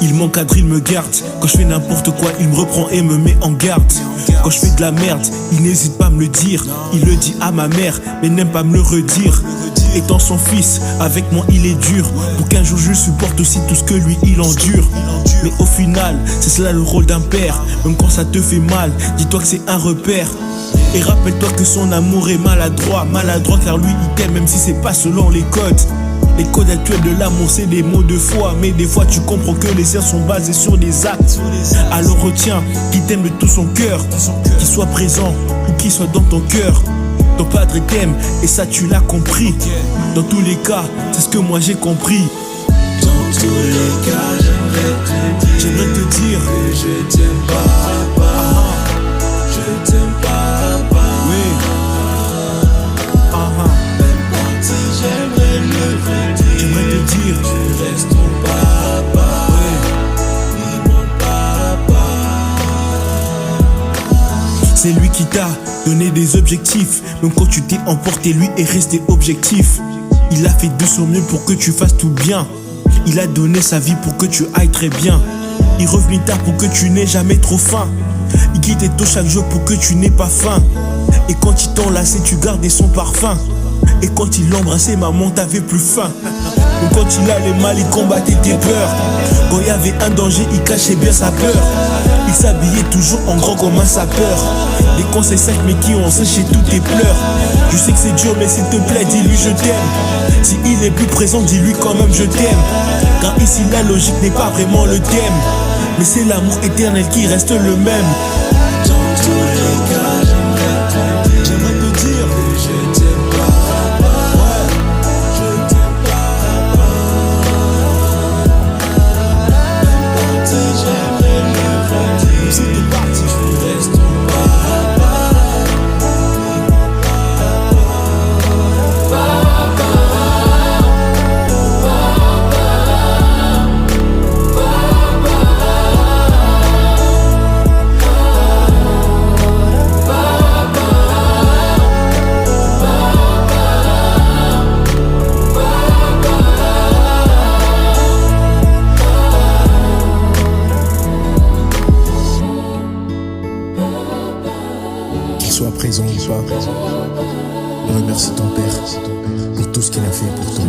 Il m'encadre, il me garde. Quand je fais n'importe quoi, il me reprend et me met en garde. Quand je fais de la merde, il n'hésite pas à me le dire. Il le dit à ma mère, mais n'aime pas me le redire. Étant son fils, avec moi il est dur. Pour qu'un jour je supporte aussi tout ce que lui il endure. Mais au final, c'est cela le rôle d'un père. Même quand ça te fait mal, dis-toi que c'est un repère. Et rappelle-toi que son amour est maladroit. Maladroit car lui il t'aime même si c'est pas selon les codes. Les codes actuels de l'amour c'est des mots de foi. Mais des fois tu comprends que les siens sont basés sur des actes. Alors retiens qu'il t'aime de tout son cœur. Qu'il soit présent ou qu'il soit dans ton cœur. Ton padre t'aime et ça tu l'as compris. Dans tous les cas c'est ce que moi j'ai compris. Dans tous les cas j'aimerais te dire que je t'aime papa. Je t'aime papa. Oui. Même quand si j'aimerais le redire. J'aimerais te dire tu restes ton papa. Oui, mon papa. C'est lui qui t'a donné des objectifs. Même quand tu t'es emporté, lui est resté objectif. Il a fait de son mieux pour que tu fasses tout bien. Il a donné sa vie pour que tu ailles très bien. Il revenait tard pour que tu n'aies jamais trop faim. Il quittait tôt chaque jour pour que tu n'aies pas faim. Et quand il t'enlaçait, tu gardais son parfum. Et quand il l'embrassait, maman, t'avais plus faim. Ou quand il allait mal, il combattait tes peurs. Quand il y avait un danger, il cachait bien sa peur. Il s'habillait toujours en grand comme un sapeur. Des conseils secs mais qui ont séché tous tes pleurs. Je sais que c'est dur mais s'il te plaît dis-lui je t'aime. Si il est plus présent dis-lui quand même je t'aime. Car ici la logique n'est pas vraiment le thème. Mais c'est l'amour éternel qui reste le même. Dans tous les cas j'aimerais te dire que je t'aime papa. Je t'aime papa. Même quand si j'aimerais le redire. Si t'es parti, tu restes ton papa. qu'il soit présent ou pas, remercie ton père pour tout ce qu'il a fait pour toi.